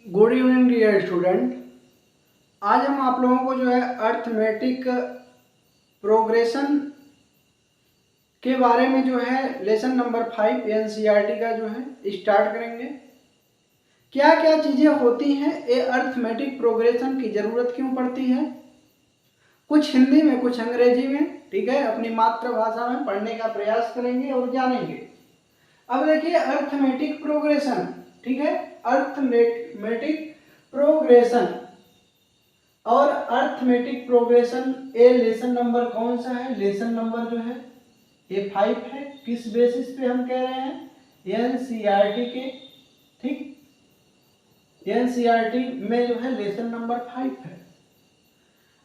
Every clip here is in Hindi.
Good evening dear student. आज हम आप लोगों को जो है अर्थमेटिक प्रोग्रेशन के बारे में जो है लेसन नंबर 5 एनसीईआरटी का जो है स्टार्ट करेंगे। क्या क्या चीज़ें होती हैं, ये अर्थमेटिक प्रोग्रेशन की ज़रूरत क्यों पड़ती है, कुछ हिंदी में कुछ अंग्रेजी में, ठीक है, अपनी मातृभाषा में पढ़ने का प्रयास करेंगे और जानेंगे। अब देखिए अर्थमेटिक प्रोग्रेशन, ठीक है, अर्थमेटिक प्रोग्रेशन और अर्थमेटिक प्रोग्रेशन ए लेसन नंबर कौन सा है? लेसन नंबर जो है ये 5 है। किस बेसिस पे हम कह रहे हैं? एनसीईआरटी के, ठीक, एनसीईआरटी में जो है लेसन नंबर 5 है।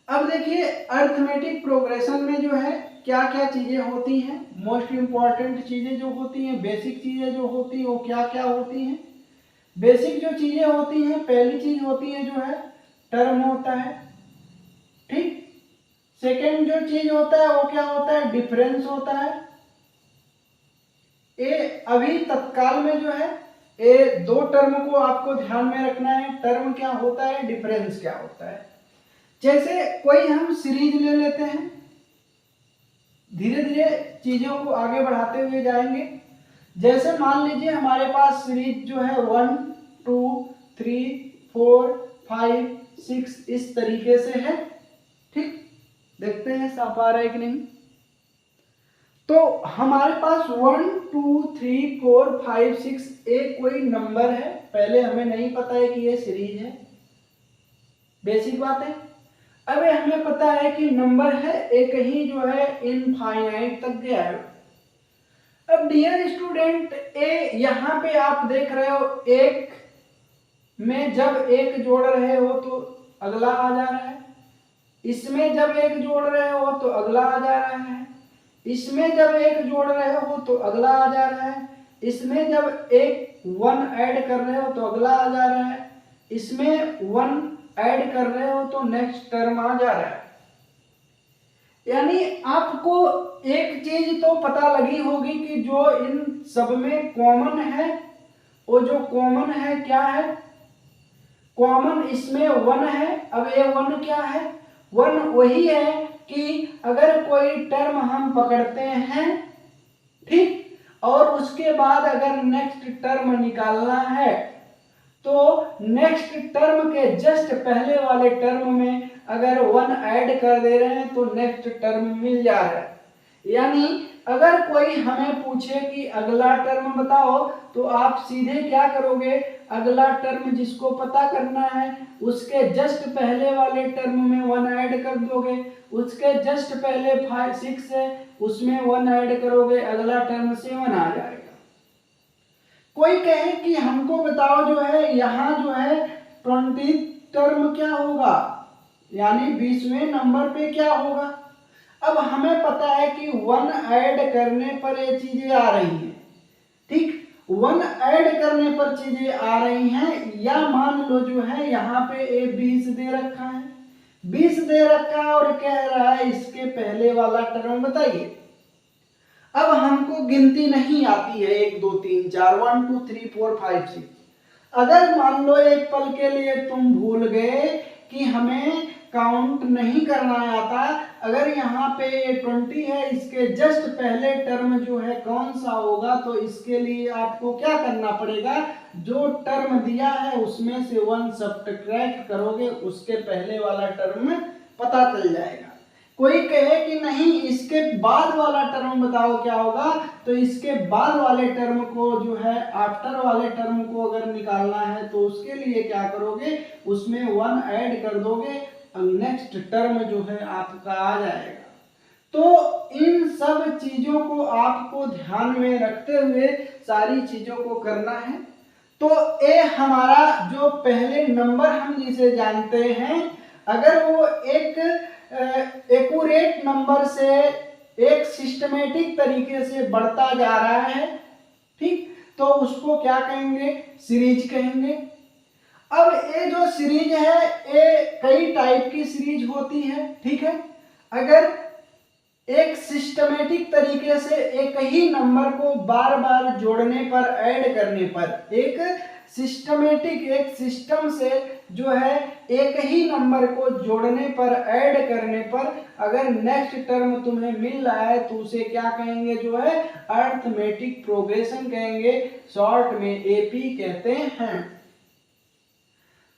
अब देखिए अर्थमेटिक प्रोग्रेशन में जो है क्या क्या चीजें होती हैं, मोस्ट इंपॉर्टेंट चीजें जो होती हैं, बेसिक चीजें जो होती हैं वो क्या क्या होती हैं। बेसिक जो चीजें होती हैं, पहली चीज होती है जो है टर्म होता है, ठीक। सेकेंड जो चीज होता है वो क्या होता है? डिफरेंस होता है। ये अभी तत्काल में जो है ये दो टर्म को आपको ध्यान में रखना है। टर्म क्या होता है, डिफरेंस क्या होता है। जैसे कोई हम सीरीज ले लेते हैं, धीरे धीरे चीजों को आगे बढ़ाते हुए जाएंगे। जैसे मान लीजिए हमारे पास सीरीज जो है 1 2 3 4 5 6 इस तरीके से है, ठीक। देखते हैं साफ आ रहा है कि नहीं। तो हमारे पास 1 2 3 4 5 6 एक कोई नंबर है, पहले हमें नहीं पता है कि ये सीरीज है, बेसिक बात है। अब हमें पता है कि नंबर है एक ही जो है इनफाइनाइट तक गया है। अब डियर स्टूडेंट ए यहाँ पे आप देख रहे हो, एक में जब एक जोड़ रहे हो तो अगला आ जा रहा है, इसमें जब एक जोड़ रहे हो तो अगला आ जा रहा है, इसमें जब एक जोड़ रहे हो तो अगला आ जा रहा है, इसमें जब एक 1 ऐड कर रहे हो तो अगला आ जा रहा है, इसमें 1 ऐड कर रहे हो तो नेक्स्ट टर्म आ जा रहा है। यानी आपको एक चीज तो पता लगी होगी कि जो इन सब में कॉमन है, वो जो कॉमन है क्या है? कॉमन इसमें 1 है। अब ये 1 क्या है? 1 वही है कि अगर कोई टर्म हम पकड़ते हैं, ठीक, और उसके बाद अगर नेक्स्ट टर्म निकालना है तो नेक्स्ट टर्म के जस्ट पहले वाले टर्म में अगर 1 ऐड कर दे रहे हैं तो नेक्स्ट टर्म मिल जा रहा है। यानी अगर कोई हमें पूछे कि अगला टर्म बताओ तो आप सीधे क्या करोगे? अगला टर्म जिसको पता करना है उसके जस्ट पहले वाले टर्म में 1 ऐड कर दोगे, उसके जस्ट पहले 5 6 है उसमें 1 ऐड करोगे, अगला टर्म 7 आ जाएगा। कोई कहे कि हमको बताओ जो है यहाँ जो है 20 टर्म क्या होगा, यानी 20वें नंबर पे क्या होगा। अब हमें पता है कि 1 ऐड करने पर ये चीजें आ रही हैं, ठीक, 1 ऐड करने पर चीजें आ रही हैं। या मान लो जो है यहाँ पे ये 20 दे रखा है, 20 दे रखा है और कह रहा है इसके पहले वाला टर्म बताइए। अब हमको गिनती नहीं आती है 1 2 3 4 1 2 3 4 5 6। अगर मान लो एक पल के लिए तुम भूल गए कि हमें काउंट नहीं करना आता, अगर यहाँ पे 20 है इसके जस्ट पहले टर्म जो है कौन सा होगा, तो इसके लिए आपको क्या करना पड़ेगा? जो टर्म दिया है उसमें से 1 सब्ट्रैक्ट करोगे, उसके पहले वाला टर्म पता चल जाएगा। कोई कहे कि नहीं इसके बाद वाला टर्म बताओ क्या होगा, तो इसके बाद वाले टर्म को जो है आफ्टर वाले टर्म को अगर निकालना है तो उसके लिए क्या करोगे? उसमें 1 ऐड कर दोगे, नेक्स्ट टर्म जो है आपका आ जाएगा। तो इन सब चीजों को आपको ध्यान में रखते हुए सारी चीजों को करना है। तो ये हमारा जो पहले नंबर हम जिसे जानते हैं, अगर वो एक एक्यूरेट नंबर से एक सिस्टमेटिक तरीके से बढ़ता जा रहा है, ठीक, तो उसको क्या कहेंगे? सीरीज कहेंगे। अब ये जो सीरीज है ये कई टाइप की सीरीज होती है, ठीक है। अगर एक सिस्टमेटिक तरीके से एक ही नंबर को बार बार जोड़ने पर, ऐड करने पर, एक सिस्टमेटिक, एक सिस्टम से जो है एक ही नंबर को जोड़ने पर, ऐड करने पर अगर नेक्स्ट टर्म तुम्हें मिल रहा है तो उसे क्या कहेंगे, जो है अरिथमेटिक प्रोग्रेशन कहेंगे, शॉर्ट में एपी कहते हैं।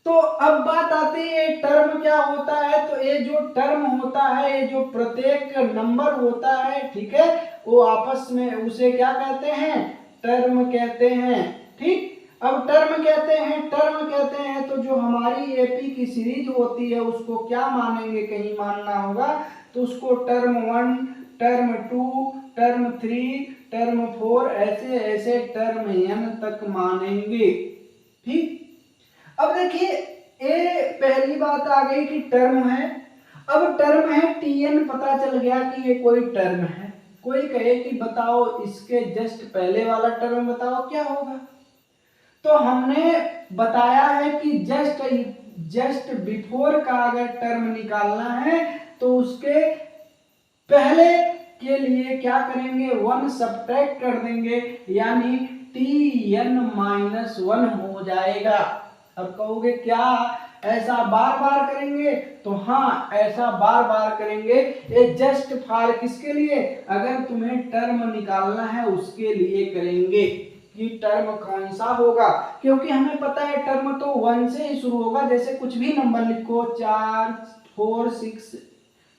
तो अब बात आती है टर्म क्या होता है। तो ये जो टर्म होता है, ये जो प्रत्येक नंबर होता है, ठीक है, वो आपस में उसे क्या कहते हैं, टर्म कहते हैं। ठीक, अब टर्म कहते हैं तो जो हमारी एपी की सीरीज होती है उसको क्या मानेंगे, कहीं मानना होगा तो उसको टर्म 1, टर्म 2, टर्म 3, टर्म 4, ऐसे ऐसे टर्म n तक मानेंगे। ठीक, अब देखिए ये पहली बात आ गई कि टर्म है। अब टर्म है tn, पता चल गया कि ये कोई टर्म है। कोई कहे कि बताओ इसके जस्ट पहले वाला टर्म बताओ क्या होगा, तो हमने बताया है कि जस्ट बिफोर का अगर टर्म निकालना है तो उसके पहले के लिए क्या करेंगे, 1 सब्ट्रैक्ट कर देंगे, यानी tn-1 हो जाएगा। अब कहोगे क्या ऐसा बार बार करेंगे, तो हाँ ऐसा बार बार करेंगे। ये जस्ट फॉर किसके लिए, अगर तुम्हें टर्म निकालना है उसके लिए करेंगे कि टर्म कौन सा होगा, क्योंकि हमें पता है टर्म तो 1 से ही शुरू होगा। जैसे कुछ भी नंबर लिखो, 4, 4, 6,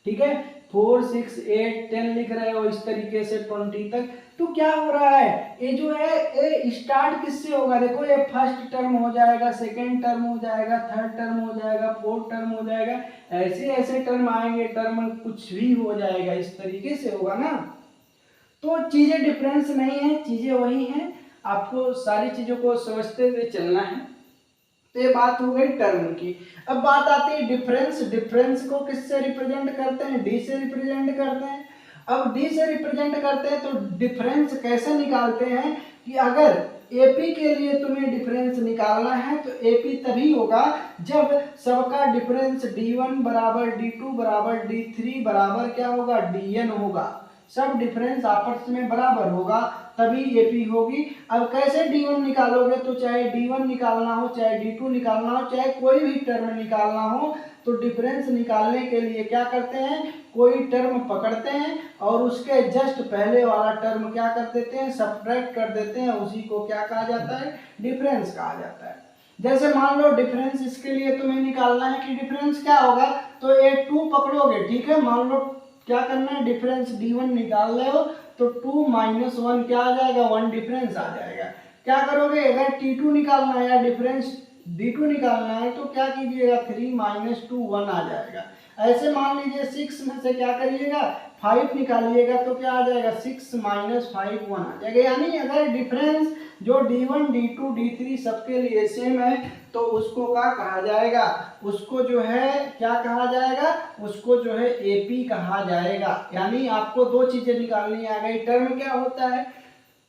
ठीक है, 4, 6, 8, 10 लिख रहे हो, इस तरीके से 20 तक। तो क्या हो रहा है, ये जो है ये स्टार्ट किससे होगा, देखो ये फर्स्ट टर्म हो जाएगा, सेकेंड टर्म हो जाएगा, थर्ड टर्म हो जाएगा, फोर्थ टर्म हो जाएगा, ऐसे ऐसे टर्म आएंगे, टर्म कुछ भी हो जाएगा, इस तरीके से होगा ना। तो चीजें डिफरेंस नहीं है, चीजें वही हैं, आपको सारी चीजों को समझते हुए चलना है। तो ये बात हो गई टर्म की। अब बात आती है डिफरेंस। डिफरेंस को किससे रिप्रेजेंट करते हैं, डी से रिप्रेजेंट करते हैं। अब डी से रिप्रेजेंट करते हैं तो डिफरेंस कैसे निकालते हैं कि अगर एपी के लिए तुम्हें डिफरेंस निकालना है तो एपी तभी होगा जब सबका डिफरेंस d1 बराबर d2 बराबर d3 बराबर क्या होगा, dn होगा। सब डिफरेंस आपस में बराबर होगा तभी एपी होगी। अब कैसे d1 निकालोगे, तो चाहे d1 निकालना हो, चाहे d2 निकालना हो, चाहे कोई भी टर्म निकालना हो, तो डिफरेंस निकालने के लिए क्या करते हैं, कोई टर्म पकड़ते हैं और उसके जस्ट पहले वाला टर्म क्या कर देते हैं, सब्ट्रैक्ट कर देते हैं, उसी को क्या कहा जाता है, डिफरेंस कहा जाता है। जैसे मान लो डिफरेंस इसके लिए तुम्हें निकालना है कि डिफरेंस क्या होगा, तो ये 2 पकड़ोगे, ठीक है, मान लो क्या करना है, डिफरेंस d1 निकाल रहे हो तो 2 - 1 क्या आ जाएगा, 1 डिफरेंस आ जाएगा। क्या करोगे, अगर t2 निकालना है या डिफरेंस d2 निकालना है तो क्या कीजिएगा, 3 - 2 1 आ जाएगा। ऐसे मान लीजिए 6 में से क्या करिएगा, 5 निकालिएगा तो क्या आ जाएगा, 6 - 5 1 आ जाएगा। यानी अगर डिफरेंस जो d1 d2 d3 सबके लिए सेम है तो उसको क्या कहा जाएगा, उसको जो है क्या कहा जाएगा, उसको जो है एपी कहा जाएगा। यानी आपको 2 चीजें निकालनी आ गई। टर्म क्या होता है,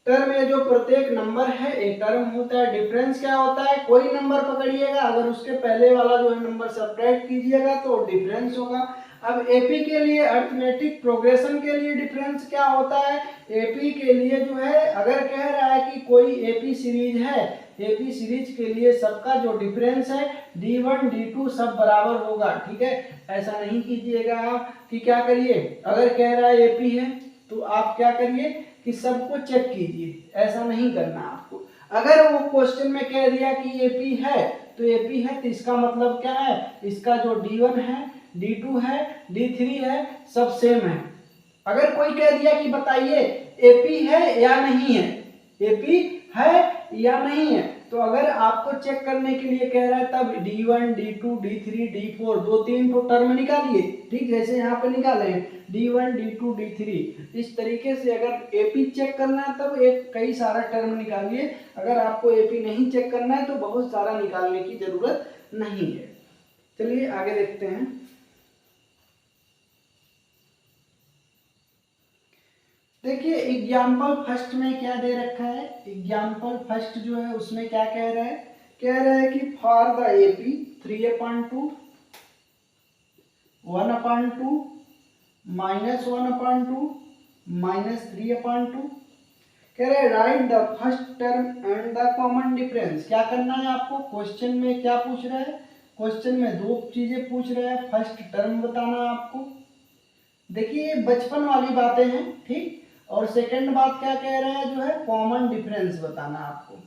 टर्म में जो प्रत्येक नंबर है एक टर्म होता है। डिफरेंस क्या होता है, कोई नंबर पकड़िएगा, अगर उसके पहले वाला जो है नंबर सब्ट्रैक्ट कीजिएगा तो डिफरेंस होगा। अब एपी के लिए, अरिथमेटिक प्रोग्रेशन के लिए डिफरेंस क्या होता है, एपी के लिए जो है अगर कह रहा है कि कोई एपी सीरीज है, एपी सीरीज के लिए सबका जो डिफरेंस है d1 d2 सब बराबर होगा। ठीक है, ऐसा नहीं कीजिएगा आप कि क्या करिए, अगर कह रहा है एपी है तो आप क्या करिए कि सबको चेक कीजिए, ऐसा नहीं करना आपको। अगर वो क्वेश्चन में कह दिया कि एपी है तो एपी है तो इसका मतलब क्या है, इसका जो d1 है, d2 है, d3 है, सब सेम है। अगर कोई कह दिया कि बताइए एपी है या नहीं है, एपी है या नहीं है, तो अगर आपको चेक करने के लिए कह रहा है तब d1 d2 d3 d4 2-3 तो टर्म निकालिए। ठीक, जैसे यहाँ पे निकाले d1 d2 d3, इस तरीके से अगर एपी चेक करना है तब एक कई सारा टर्म निकालिए। अगर आपको एपी नहीं चेक करना है तो बहुत सारा निकालने की जरूरत नहीं है। चलिए आगे देखते हैं। देखिए एग्जाम्पल फर्स्ट में क्या दे रखा है, एग्जाम्पल फर्स्ट जो है उसमें क्या कह रहा है, कह रहा है कि फॉर द एपी 3/2 1/2 -1/2 -3/2 कह रहे right the first term and the common difference. क्या करना है आपको, क्वेश्चन में क्या पूछ रहा है, क्वेश्चन में दो चीजें पूछ रहा है, फर्स्ट टर्म बताना है आपको। देखिए बचपन वाली बातें हैं, ठीक। और सेकंड बात क्या कह रहे हैं, जो है कॉमन डिफरेंस बताना है आपको।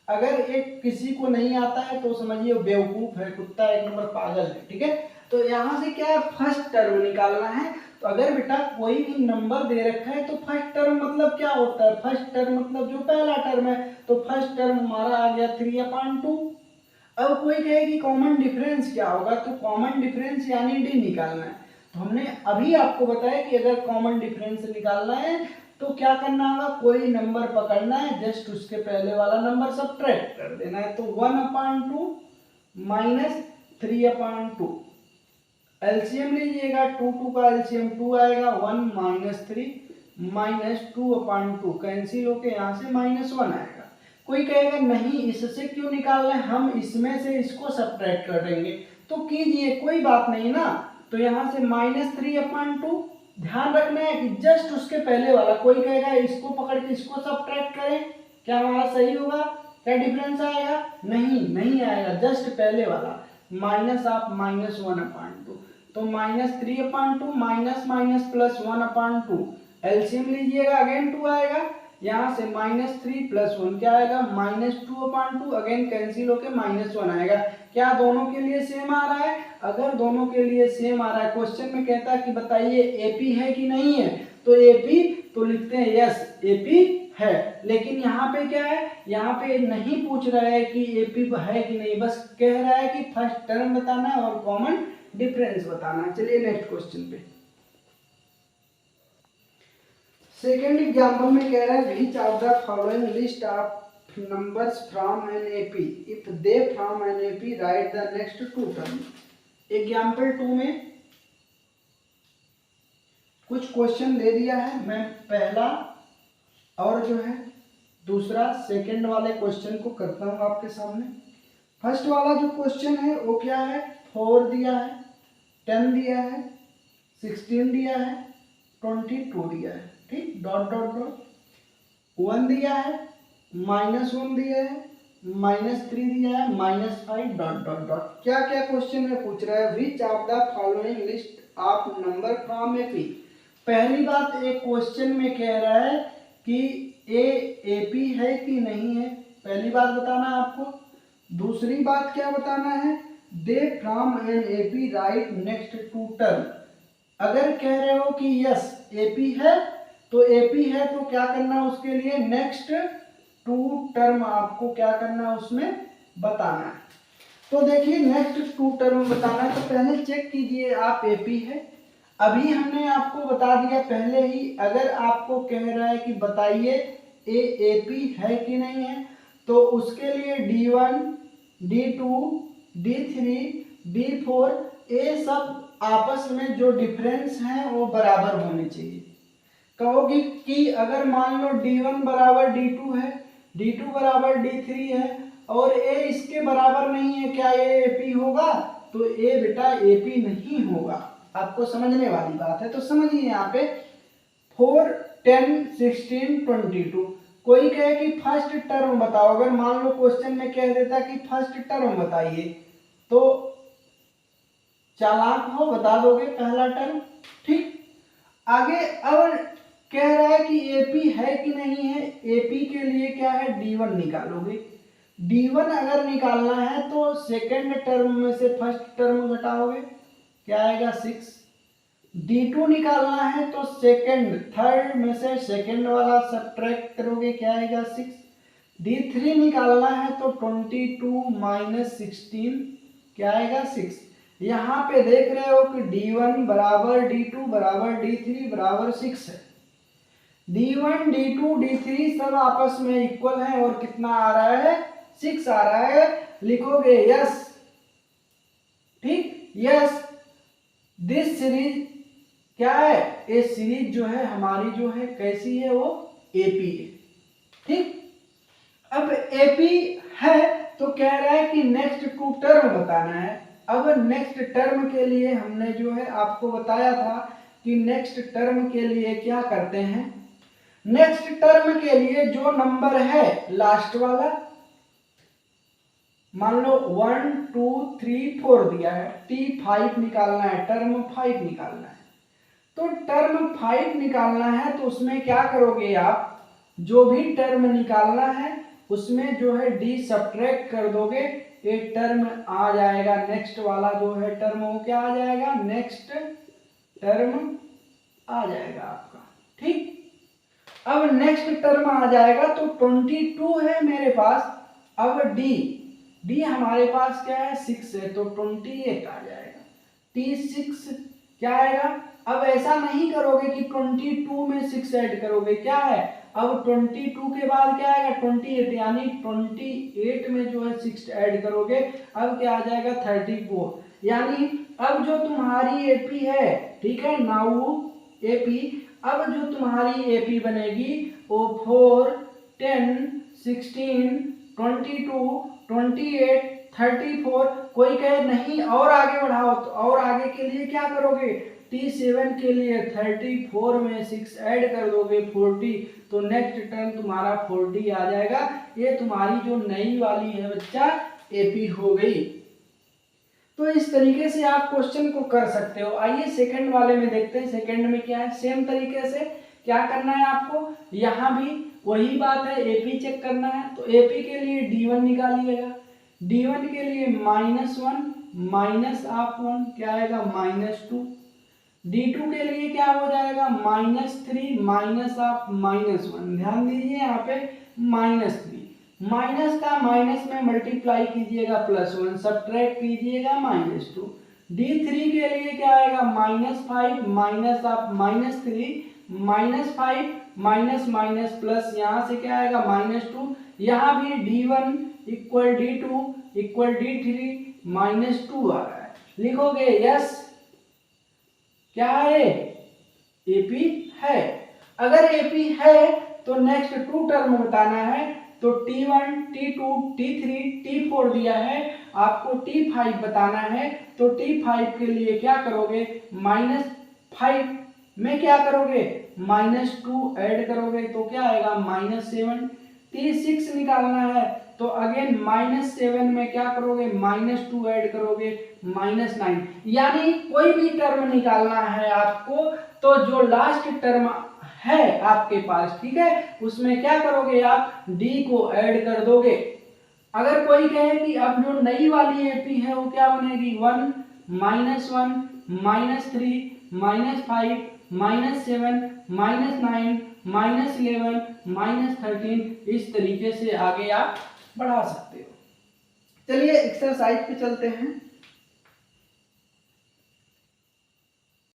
अगर एक किसी को नहीं आता है तो समझिए बेवकूफ है, कुत्ता एक नंबर पागल है, ठीक है। तो यहाँ से क्या है, फर्स्ट टर्म निकालना है। तो अगर बेटा कोई भी नंबर दे रखा है तो फर्स्ट टर्म मतलब क्या होता है, फर्स्ट टर्म मतलब जो पहला टर्म है। तो फर्स्ट टर्म हमारा आ गया 3/2। अब कोई कहे कि कॉमन डिफरेंस क्या होगा, तो कॉमन डिफरेंस यानी डी निकालना है। तो हमने अभी आपको बताया कि अगर कॉमन डिफरेंस निकालना है तो क्या करना होगा, कोई नंबर पकड़ना है, जस्ट उसके पहले वाला नंबर सब्ट्रैक्ट कर देना है। तो 1/2 माइनस 3/2। एलसीएम लीजिएगा, 2 का एलसीएम 2 आएगा, 1 माइनस 3 माइनस 2/2 कैंसिल होके यहाँ से -1 आएगा। कोई कहेगा नहीं इससे क्यों निकालना है, हम इसमें से इसको सब्ट्रैक्ट करेंगे। तो कीजिए, कोई बात नहीं ना। तो यहाँ से -3/2, ध्यान रखना है कि जस्ट उसके पहले वाला। कोई कहेगा इसको पकड़ के इसको सब्ट्रैक्ट करें, क्या हमारा सही होगा, क्या डिफरेंस आएगा, नहीं आएगा, जस्ट पहले वाला माइनस आप -1/2। तो -3/2 माइनस माइनस प्लस 1/2, एलसीएम लीजिएगा, अगेन 2 आएगा, यहाँ से -3 + 1 क्या आएगा, -2/2, अगेन कैंसिल होके -1 आएगा। क्या दोनों के लिए सेम आ रहा है, अगर दोनों के लिए सेम आ रहा है, क्वेश्चन में कहता है कि बताइए एपी है कि नहीं है। तो एपी तो लिखते हैं यस एपी है, लेकिन यहाँ पे क्या है, यहाँ पे नहीं पूछ रहा है कि एपी है कि नहीं, बस कह रहा है कि फर्स्ट टर्म बताना है और कॉमन डिफरेंस बताना है। चलिए नेक्स्ट क्वेश्चन पे। सेकेंड एग्जाम्पल में कह रहा है which of the following list of numbers from an AP if they from an AP write the next two term। Example 2 में कुछ क्वेश्चन दे दिया है, मैं पहला और जो है दूसरा सेकंड वाले क्वेश्चन को करता हूँ आपके सामने। फर्स्ट वाला जो क्वेश्चन है वो क्या है, 4 दिया है, 10 दिया है, 16 दिया है, 22 दिया है, ठीक, डॉट डॉट डॉट 1 दिया है, -1 दिया है, -3 दिया है, -5 डॉट डॉट डॉट। क्या क्या क्वेश्चन में पूछ रहा है, which of the following list of number from AP. पहली बात एक क्वेश्चन में कह रहा है कि ए एपी है कि नहीं है, पहली बात बताना है आपको। दूसरी बात क्या बताना है, they from an AP right next to term. अगर कह रहे हो कि यस एपी है तो एपी है तो क्या करना है, उसके लिए नेक्स्ट टू टर्म आपको क्या करना है उसमें बताना है। तो देखिए नेक्स्ट टू टर्म बताना है, तो पहले चेक कीजिए आप एपी है। अभी हमने आपको बता दिया पहले ही, अगर आपको कह रहा है कि बताइए ए एपी है कि नहीं है, तो उसके लिए D1 D2 D3 D4 ये सब आपस में जो डिफरेंस है वो बराबर होने चाहिए। कहोगे कि अगर मान लो D1 बराबर D2 है, D2 बराबर D3 है और A इसके बराबर नहीं है, क्या ये AP होगा, तो A बेटा AP नहीं होगा। आपको समझने वाली बात है, तो समझिए यहाँ पे 4 10 16 22। कोई कहे कि फर्स्ट टर्म बताओ, अगर मान लो क्वेश्चन में कह देता कि फर्स्ट टर्म बताइए, तो चालाक हो बता दोगे पहला टर्म, ठीक। आगे अब कह रहा है कि एपी है कि नहीं है, एपी के लिए क्या है D1 निकालोगे। D1 अगर निकालना है तो सेकंड टर्म में से फर्स्ट टर्म घटाओगे, क्या आएगा 6। D2 निकालना है तो सेकंड थर्ड में से सेकंड वाला सब्ट्रैक्ट करोगे, क्या आएगा 6। D3 निकालना है तो 22 - 16 क्या आएगा 6। यहाँ पे देख रहे हो कि D1 बराबर D2 बराबर D3 बराबर 6 है। D1 D2 D3 सब आपस में इक्वल है और कितना आ रहा है 6 आ रहा है। लिखोगे यस, ठीक, यस दिस सीरीज क्या है, ये सीरीज जो है हमारी जो है कैसी है, वो एपी है, ठीक। अब एपी है तो कह रहा है कि नेक्स्ट टू टर्म बताना है। अब नेक्स्ट टर्म के लिए हमने जो है आपको बताया था कि नेक्स्ट टर्म के लिए क्या करते हैं, नेक्स्ट टर्म के लिए जो नंबर है लास्ट वाला, मान लो 1 2 3 4 दिया है, T5 निकालना है, टर्म 5 निकालना है। तो टर्म 5 निकालना है तो उसमें क्या करोगे आप, जो भी टर्म निकालना है उसमें जो है D सब्ट्रैक्ट कर दोगे, एक टर्म आ जाएगा, नेक्स्ट वाला जो है टर्म वो क्या आ जाएगा, नेक्स्ट टर्म आ जाएगा आपका। ठीक, अब नेक्स्ट टर्म आ जाएगा तो 22 है मेरे पास। अब डी हमारे पास क्या है 6 है, तो 28 आ जाएगा। T6 क्या आएगा, अब ऐसा नहीं करोगे कि 22 में 6 ऐड करोगे, क्या है अब 22 के बाद क्या आएगा 28, यानी 28 में जो है 6 ऐड करोगे, अब क्या आ जाएगा 34। यानी अब जो तुम्हारी एपी है, ठीक है, नाउ एपी, अब जो तुम्हारी एपी बनेगी वो 4 10 16 22 28 34। कोई कहे नहीं और आगे बढ़ाओ, तो और आगे के लिए क्या करोगे, T7 के लिए 34 में 6 ऐड कर दोगे 40, तो नेक्स्ट टर्म तुम्हारा 40 आ जाएगा। ये तुम्हारी जो नई वाली है बच्चा एपी हो गई। तो इस तरीके से आप क्वेश्चन को कर सकते हो। आइए सेकंड वाले में देखते हैं, सेकंड में क्या है। सेम तरीके से क्या करना है आपको, यहाँ भी वही बात है, एपी चेक करना है। तो एपी के लिए D1 निकालिएगा, D1 के लिए -1 माइनस आप 1 क्या आएगा -2, D2 के लिए क्या हो जाएगा -3 माइनस आप -1, ध्यान दीजिए यहाँ पे -3, माइनस का माइनस में मल्टीप्लाई कीजिएगा +1, सब्ट्रैक्ट कीजिएगा -2। D3 के लिए क्या आएगा -5 माइनस आप -3 -5 माइनस माइनस प्लस, यहाँ से क्या आएगा -2। यहाँ भी D1 equal D2 equal D3 -2 आ रहा है, लिखोगे यस क्या है एपी है। अगर एपी है तो नेक्स्ट 2 टर्म बताना है। तो T1 T2 T3 T4 दिया है, आपको T5 बताना है। तो T5 के लिए क्या करोगे, -5 में क्या करोगे -2 ऐड करोगे, तो क्या आएगा -7। T6 निकालना है तो अगेन -7 में क्या करोगे -2 ऐड करोगे -9। यानी कोई भी टर्म निकालना है आपको तो जो लास्ट टर्म है आपके पास, ठीक है, उसमें क्या करोगे आप D को ऐड कर दोगे। अगर कोई कहे कि अब जो नई वाली एपी है वो क्या बनेगी 1 -1 -3 -5 -7 -9 -11 -13, इस तरीके से आगे आप बढ़ा सकते हो। चलिए एक्सरसाइज पे चलते हैं।